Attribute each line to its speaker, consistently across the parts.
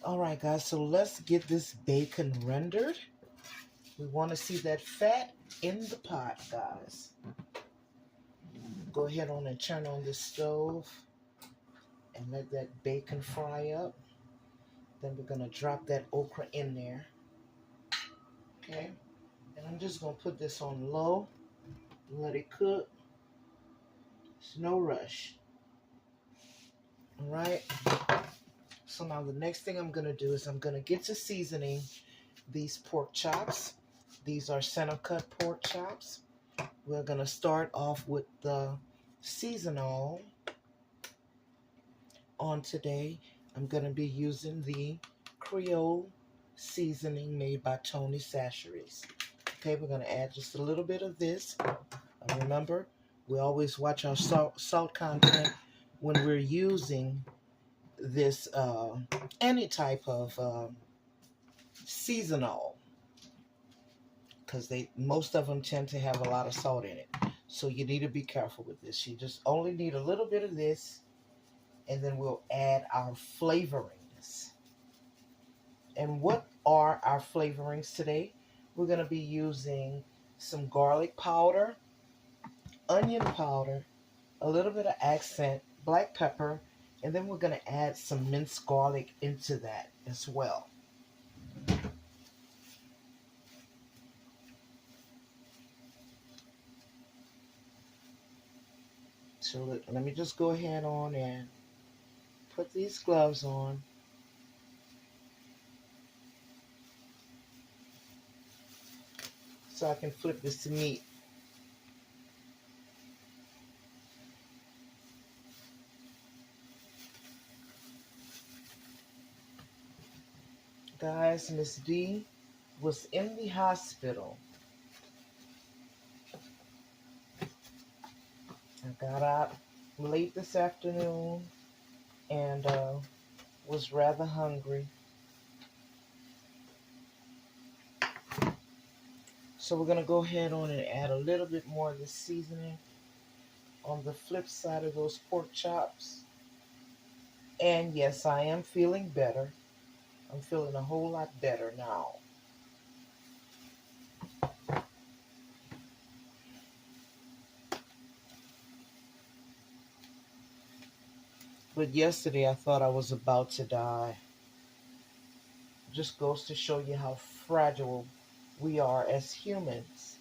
Speaker 1: All right, guys, so let's get this bacon rendered. We want to see that fat in the pot, guys. Go ahead on and turn on the stove and let that bacon fry up. Then we're going to drop that okra in there. Okay, and I'm just going to put this on low and let it cook. There's no rush. All right, so now the next thing I'm going to do is I'm going to get to seasoning these pork chops. These are center cut pork chops. We're going to start off with the seasonal on today. I'm going to be using the Creole seasoning made by Tony Chachere's. Okay, we're going to add just a little bit of this. Remember, we always watch our salt content when we're using this any type of seasonal, because most of them tend to have a lot of salt in it. So you need to be careful with this. You just only need a little bit of this, and then we'll add our flavorings. And what are our flavorings today? We're going to be using some garlic powder, onion powder, a little bit of accent, black pepper, and then we're going to add some minced garlic into that as well. So let me just go ahead on and put these gloves on. So I can flip this to meat. Guys, Miss D was in the hospital. I got out late this afternoon and was rather hungry. So we're going to go ahead on and add a little bit more of the seasoning on the flip side of those pork chops. And yes, I am feeling better. I'm feeling a whole lot better now. But yesterday I thought I was about to die. Just goes to show you how fragile we are as humans.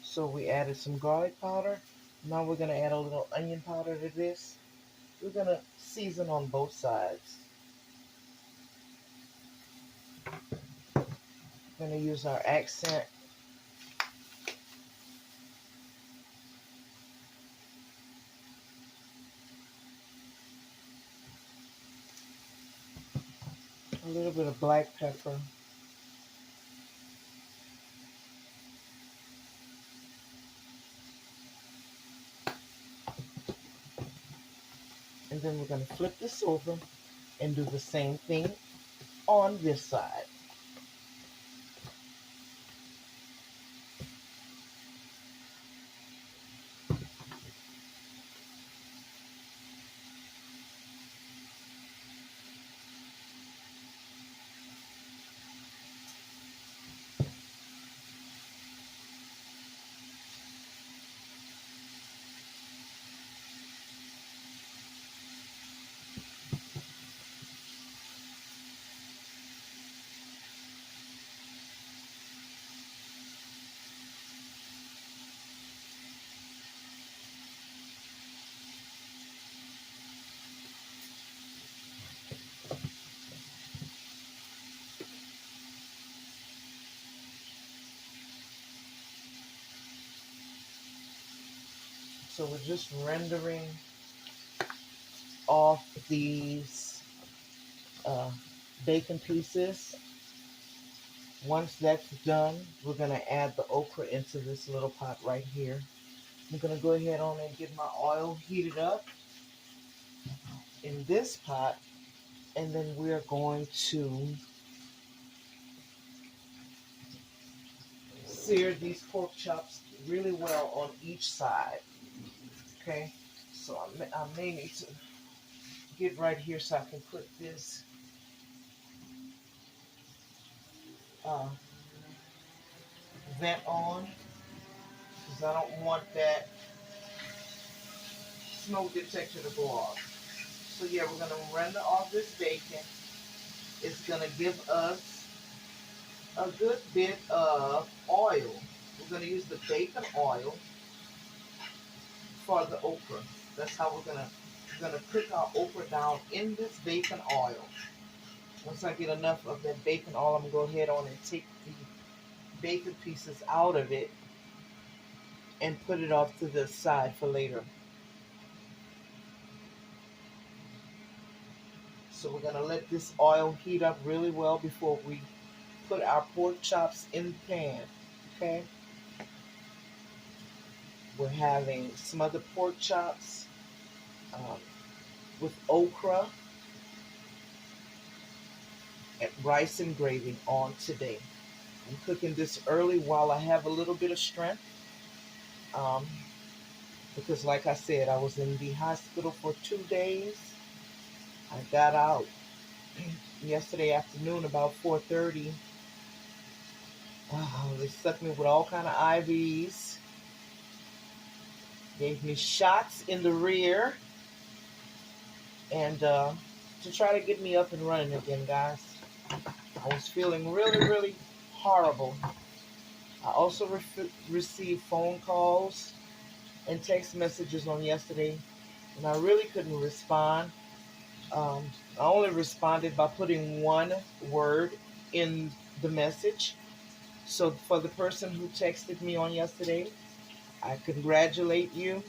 Speaker 1: So we added some garlic powder. Now we're going to add a little onion powder to this. We're going to season on both sides. We're going to use our accent. A little bit of black pepper. And then we're going to flip this over and do the same thing on this side. So we're just rendering off these bacon pieces. Once that's done, we're going to add the okra into this little pot right here. I'm going to go ahead on and get my oil heated up in this pot, and then we're going to sear these pork chops really well on each side. Okay, so I may need to get right here so I can put this uh, vent on, because I don't want that smoke detector to go off. So yeah, we're gonna render off this bacon. It's gonna give us a good bit of oil. We're gonna use the bacon oil for the okra. That's how we're gonna cook our okra down in this bacon oil. Once I get enough of that bacon oil, I'm gonna go ahead on and take the bacon pieces out of it and put it off to the side for later. So we're gonna let this oil heat up really well before we put our pork chops in the pan. Okay? We're having smothered pork chops with okra and rice and gravy on today. I'm cooking this early while I have a little bit of strength. Um, because like I said, I was in the hospital for 2 days. I got out yesterday afternoon about 4:30. They stuck me with all kind of IVs. Gave me shots in the rear. And to try to get me up and running again, guys. I was feeling really, really horrible. I also received phone calls and text messages on yesterday, and I really couldn't respond. I only responded by putting one word in the message. So for the person who texted me on yesterday, I congratulate you.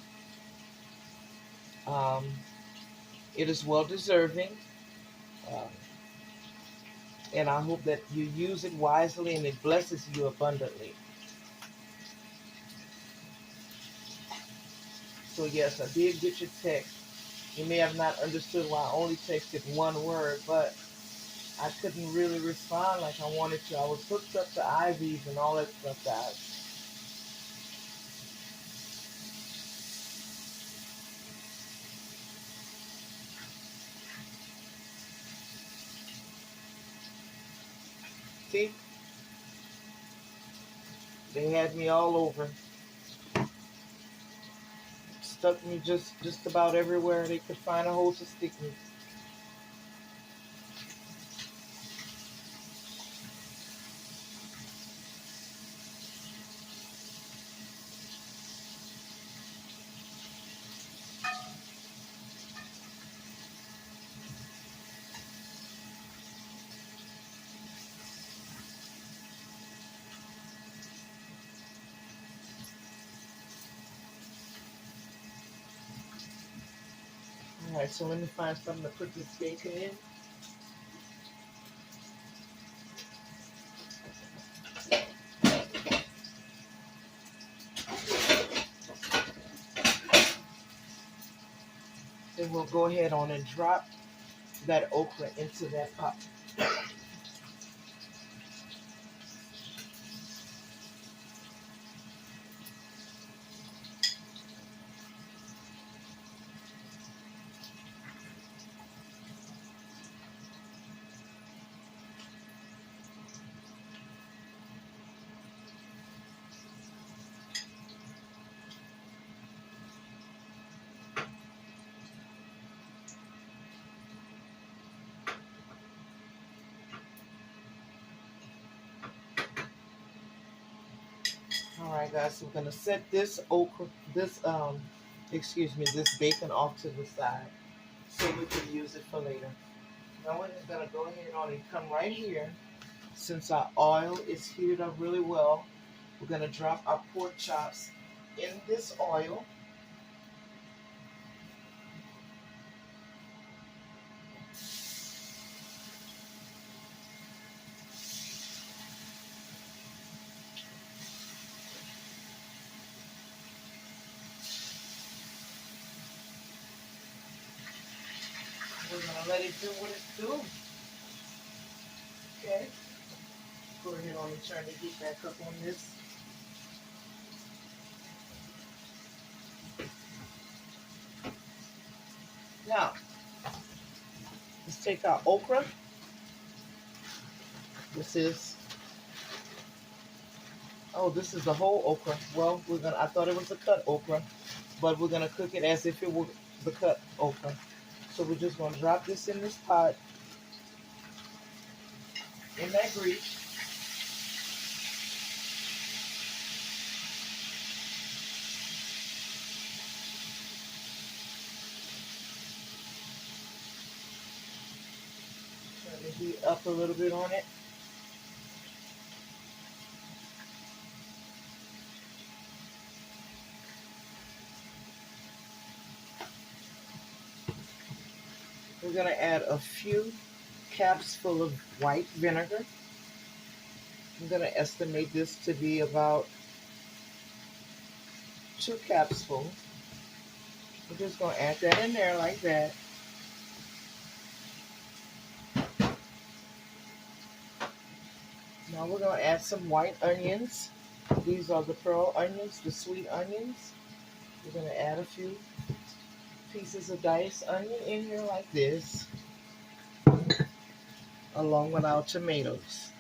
Speaker 1: Um, it is well deserving. Um, and I hope that you use it wisely and it blesses you abundantly. So yes, I did get your text. You may have not understood why I only texted one word, but I couldn't really respond like I wanted to. I was hooked up to IVs and all that stuff, guys. See, they had me all over. Stuck me just about everywhere they could find a hole to stick me. All right, so let me find something to put this bacon in. Then we'll go ahead on and drop that okra into that pot. All right, guys, so we're gonna set this okra, this bacon off to the side so we can use it for later. Now we're just gonna go ahead on and come right here. Since our oil is heated up really well, we're gonna drop our pork chops in this oil. We're gonna let it do what it do. Okay. Go ahead on and turn the heat back up on this. Now, let's take our okra. This is, oh, this is the whole okra. Well, I thought it was a cut okra, but we're gonna cook it as if it were the cut okra. So we're just gonna drop this in this pot, in that grease. Turn the heat up a little bit on it. We're gonna add a few caps full of white vinegar. I'm gonna estimate this to be about 2 caps full. We're just gonna add that in there like that. Now we're gonna add some white onions. These are the pearl onions, the sweet onions. We're gonna add a few pieces of diced onion in here like this, along with our tomatoes.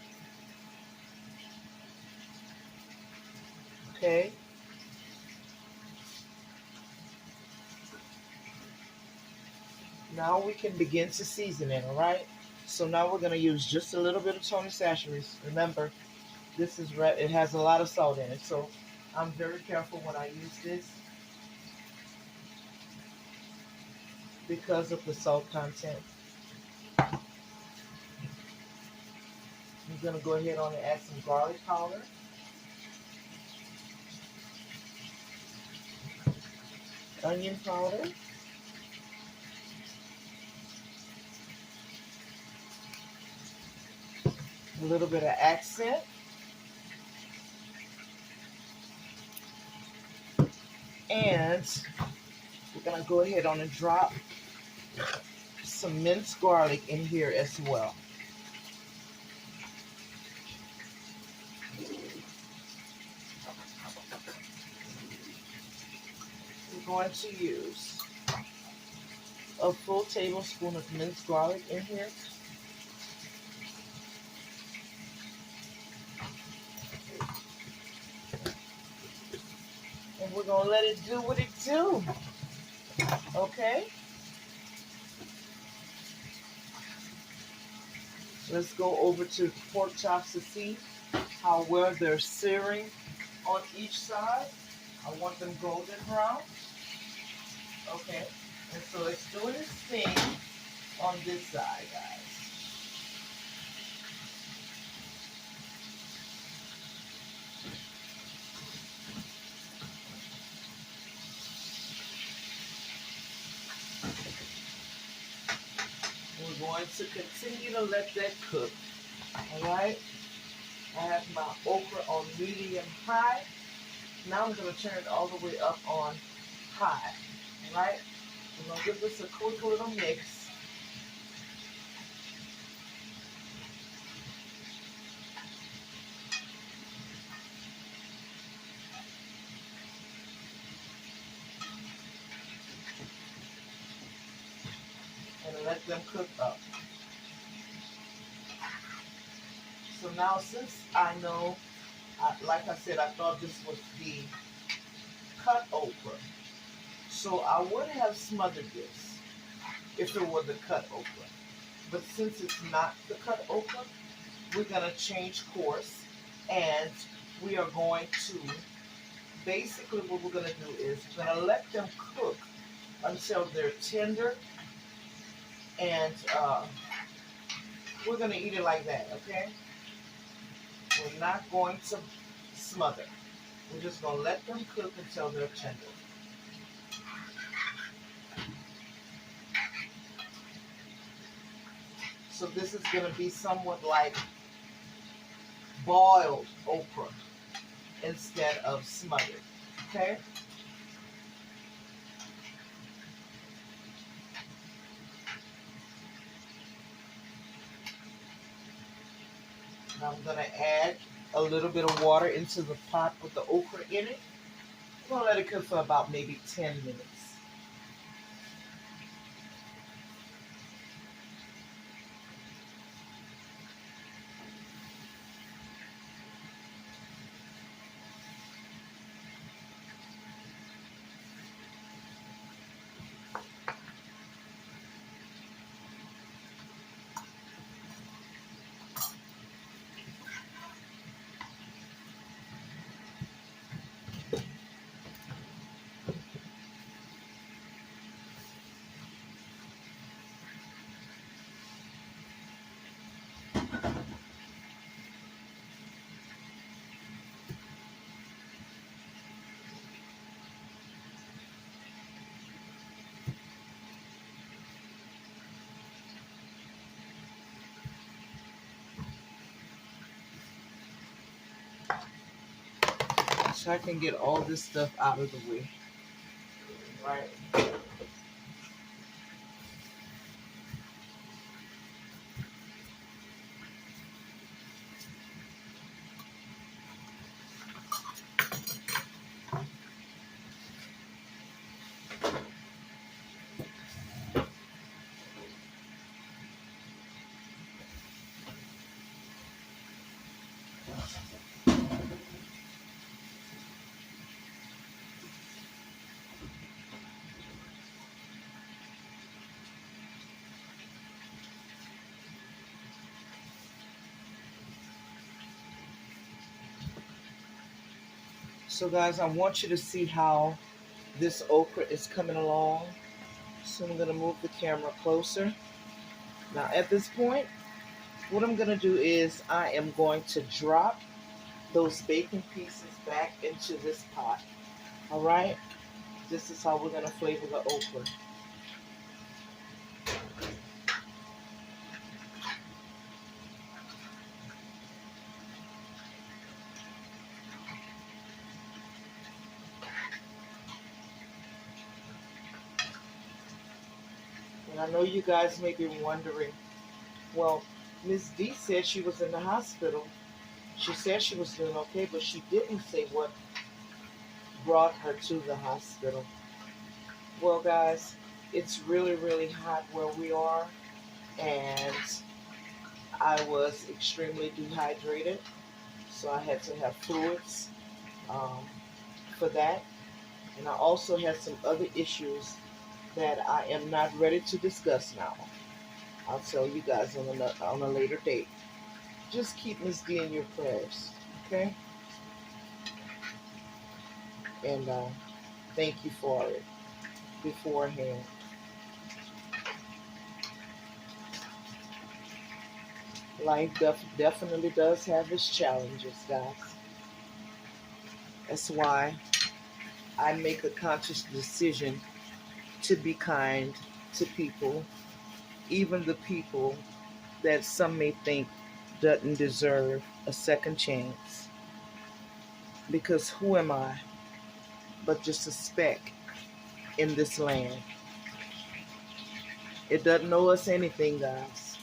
Speaker 1: Okay. Now we can begin to season it, all right? So now we're gonna use just a little bit of Tony Chachere's. Remember, this is red, it has a lot of salt in it, so I'm very careful when I use this because of the salt content. I'm gonna go ahead on and add some garlic powder. Onion powder. A little bit of accent. And we're gonna go ahead on and drop some minced garlic in here as well. We're going to use a full tablespoon of minced garlic in here. And we're going to let it do what it do. Okay? Let's go over to pork chops to see how well they're searing on each side. I want them golden brown. Okay? And so it's doing its thing on this side, guys. We're going to continue to let that cook. Alright? I have my okra on medium high. Now I'm going to turn it all the way up on high. Alright? I'm going to give this a quick little mix. And let them cook up. So now since I know, like I said, I thought this was the cut okra. So I would have smothered this if it were the cut okra. But since it's not the cut okra, we're going to change course. And we are going to, basically what we're going to do is we're going to let them cook until they're tender. And we're going to eat it like that, okay? We're not going to smother. We're just going to let them cook until they're tender. So this is going to be somewhat like boiled okra instead of smothered, okay? Now I'm going to add a little bit of water into the pot with the okra in it. I'm going to let it cook for about maybe 10 minutes. so I can get all this stuff out of the way. Right. So guys, I want you to see how this okra is coming along. So I'm going to move the camera closer. Now at this point, what I'm going to do is I am going to drop those bacon pieces back into this pot. All right? This is how we're going to flavor the okra. And I know you guys may be wondering, well, Miss D said she was in the hospital. She said she was doing okay, but she didn't say what brought her to the hospital. Well, guys, it's really, really hot where we are, and I was extremely dehydrated, so I had to have fluids um, for that. And I also had some other issues that I am not ready to discuss now. I'll tell you guys on a later date. Just keep Miss D in your prayers, okay? And thank you for it beforehand. Life definitely does have its challenges, guys. That's why I make a conscious decision to be kind to people, even the people that some may think doesn't deserve a second chance. Because who am I but just a speck in this land? It doesn't owe us anything, guys.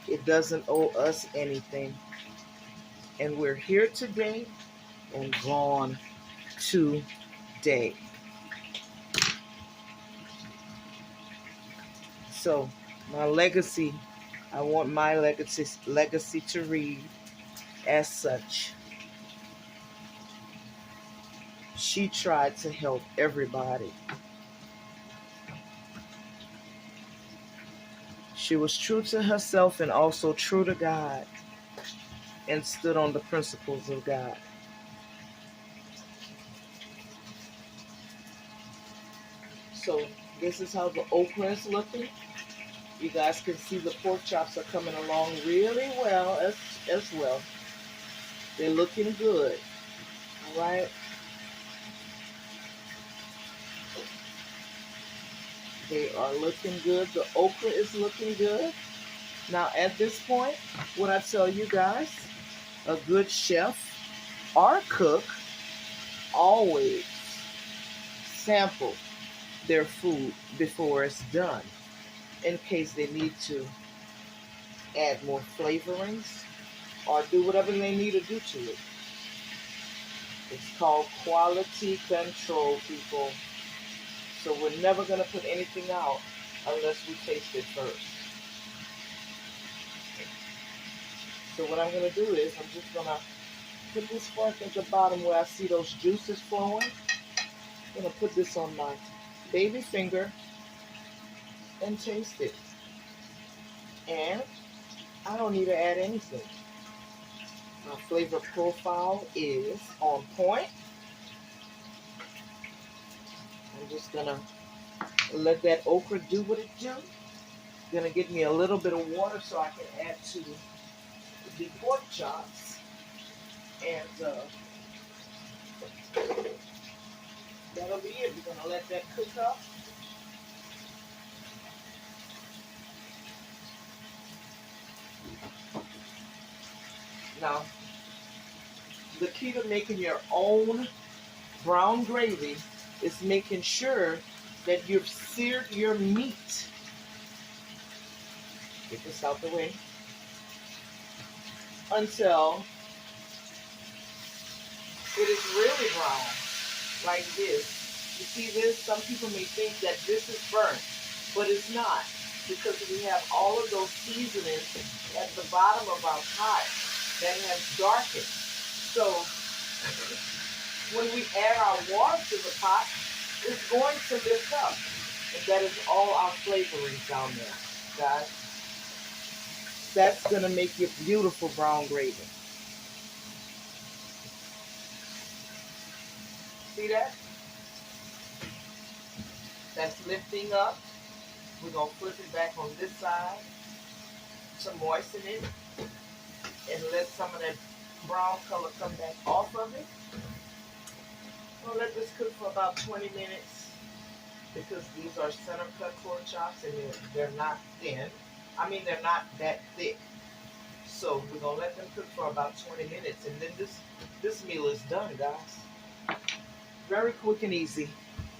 Speaker 1: It doesn't owe us anything. And we're here today and gone today. So my legacy, I want my legacy to read as such. She tried to help everybody. She was true to herself and also true to God, and stood on the principles of God. So this is how the okra is looking. You guys can see the pork chops are coming along really well as well. They're looking good. All right. They are looking good. The okra is looking good. Now at this point, what I tell you guys, a good chef or cook always sample their food before it's done in case they need to add more flavorings or do whatever they need to do to it. It's called quality control, people. So we're never going to put anything out unless we taste it first. So what I'm going to do is I'm just going to put this fork at the bottom where I see those juices flowing. I'm going to put this on my baby finger and taste it. And I don't need to add anything. My flavor profile is on point. I'm just going to let that okra do what it do. Going to get me a little bit of water so I can add to the pork chops. And that'll be it. We're going to let that cook up. Now, the key to making your own brown gravy is making sure that you've seared your meat. Get this out the way. Until it is really brown, like this. You see this? Some people may think that this is burnt, but it's not, because we have all of those seasonings at the bottom of our pot that has darkened. So when we add our water to the pot, it's going to lift up. And that is all our flavorings down there, guys. That's going to make your beautiful brown gravy. See that? That's lifting up. We're going to flip it back on this side to moisten it and let some of that brown color come back off of it. We'll let this cook for about 20 minutes because these are center cut pork chops and they're not thin. I mean, they're not that thick. So we're going to let them cook for about 20 minutes and then this meal is done, guys. Very quick and easy.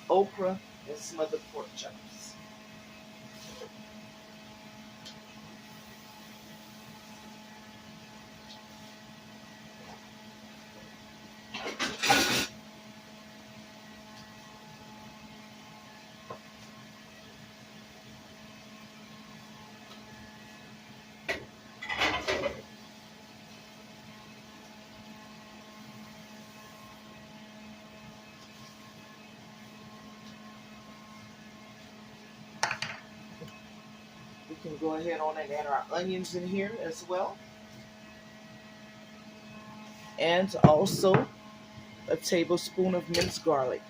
Speaker 1: Okra and smothered pork chops. We can go ahead on and add our onions in here as well. And also a tablespoon of minced garlic.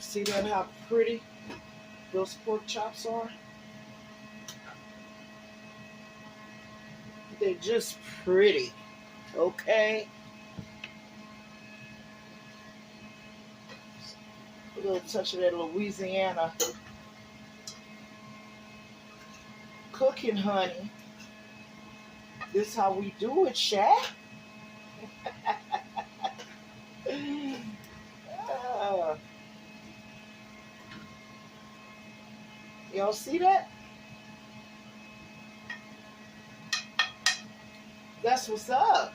Speaker 1: See that, how pretty those pork chops are? They're just pretty, okay? A little touch of that Louisiana cooking, honey. This is how we do it, Shaq. Y'all see that? That's what's up.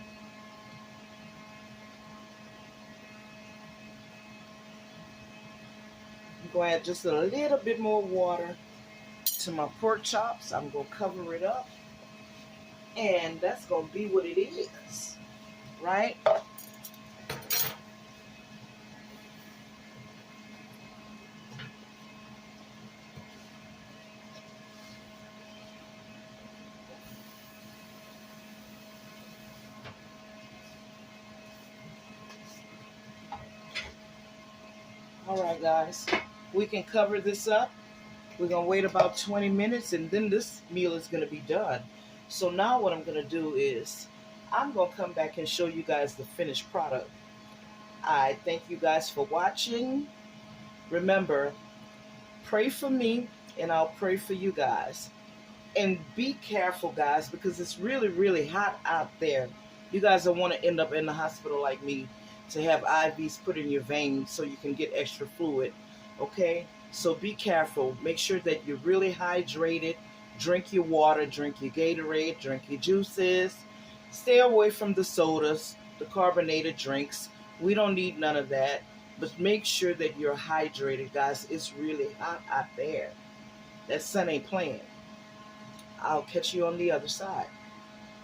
Speaker 1: I'm going to add just a little bit more water to my pork chops. I'm going to cover it up. And that's going to be what it is, right? All right, guys, we can cover this up. We're going to wait about 20 minutes, and then this meal is going to be done. So now what I'm going to do is I'm going to come back and show you guys the finished product. I thank you guys for watching. Remember, pray for me, and I'll pray for you guys. And be careful, guys, because it's really, really hot out there. You guys don't want to end up in the hospital like me, to have IVs put in your veins so you can get extra fluid, okay? So be careful. Make sure that you're really hydrated. Drink your water, drink your Gatorade, drink your juices. Stay away from the sodas, the carbonated drinks. We don't need none of that. But make sure that you're hydrated, guys. It's really hot out there. That sun ain't playing. I'll catch you on the other side.